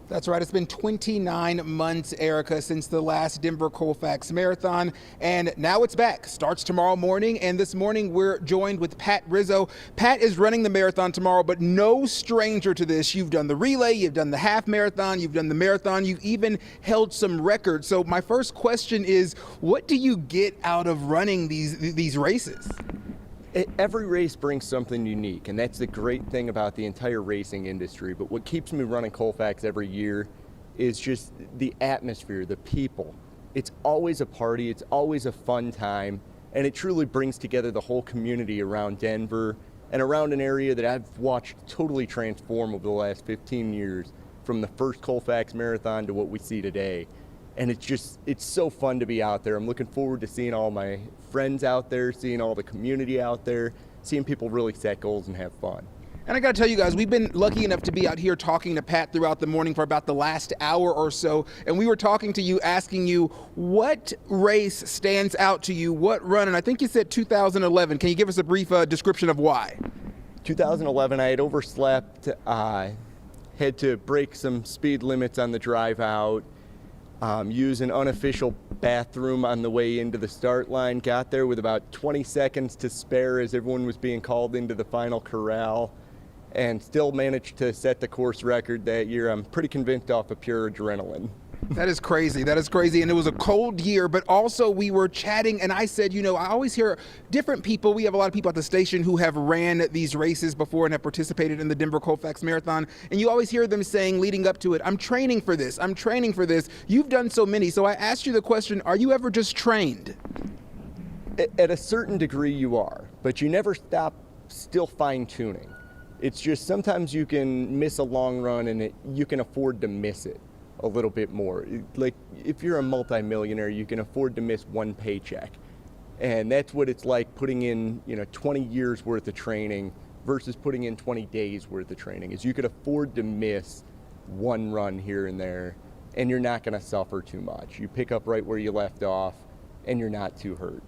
That's right. It's been 29 months, Erica, since the last Denver Colfax Marathon, and now it's back. Starts tomorrow morning, and this morning we're joined with Pat Rizzo. Pat is running the marathon tomorrow, but no stranger to this. You've done the relay, you've done the half marathon, you've done the marathon, you've even held some records. So my first question is, what do you get out of running these races? Every race brings something unique, and that's the great thing about the entire racing industry. But what keeps me running Colfax every year is just the atmosphere, the people. It's always a party, it's always a fun time, and it truly brings together the whole community around Denver and around an area that I've watched totally transform over the last 15 years, from the first Colfax Marathon to what we see today. And it's so fun to be out there. I'm looking forward to seeing all my friends out there, seeing all the community out there, seeing people really set goals and have fun. And I gotta tell you guys, we've been lucky enough to be out here talking to Pat throughout the morning for about the last hour or so. And we were talking to you, asking you what race stands out to you, what run, and I think you said 2011. Can you give us a brief description of why? 2011, I had overslept, had to break some speed limits on the drive out. Use an unofficial bathroom on the way into the start line. Got there with about 20 seconds to spare as everyone was being called into the final corral, and still managed to set the course record that year. I'm pretty convinced off of pure adrenaline. That is crazy. That is crazy. And it was a cold year, but also we were chatting and I said, you know, I always hear different people. We have a lot of people at the station who have ran these races before and have participated in the Denver Colfax Marathon. And you always hear them saying leading up to it, I'm training for this. I'm training for this. You've done so many. So I asked you the question, are you ever just trained? At a certain degree you are, but you never stop still fine tuning. It's just sometimes you can miss a long run and you can afford to miss it a little bit more. Like if you're a multimillionaire, you can afford to miss one paycheck. And that's what it's like putting in, 20 years worth of training versus putting in 20 days worth of training. Is you could afford to miss one run here and there, and you're not going to suffer too much. You pick up right where you left off, and you're not too hurt.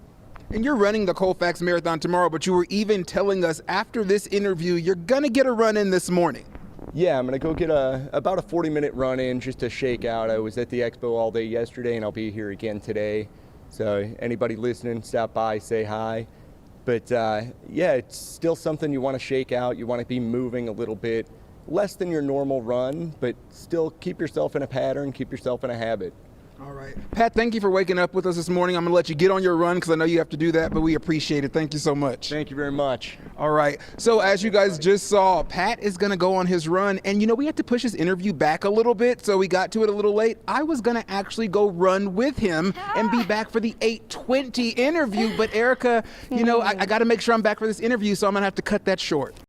And you're running the Colfax Marathon tomorrow, but you were even telling us after this interview, you're going to get a run in this morning. Yeah, I'm going to go get about a 40-minute run in just to shake out. I was at the expo all day yesterday, and I'll be here again today. So anybody listening, stop by, say hi. But yeah, it's still something you want to shake out. You want to be moving a little bit less than your normal run, but still keep yourself in a pattern, keep yourself in a habit. All right. Pat, thank you for waking up with us this morning. I'm going to let you get on your run because I know you have to do that, but we appreciate it. Thank you so much. Thank you very much. All right. So as you guys just saw, Pat is going to go on his run. And, we had to push his interview back a little bit, so we got to it a little late. I was going to actually go run with him and be back for the 8:20 interview. But, Erica, I got to make sure I'm back for this interview, so I'm going to have to cut that short.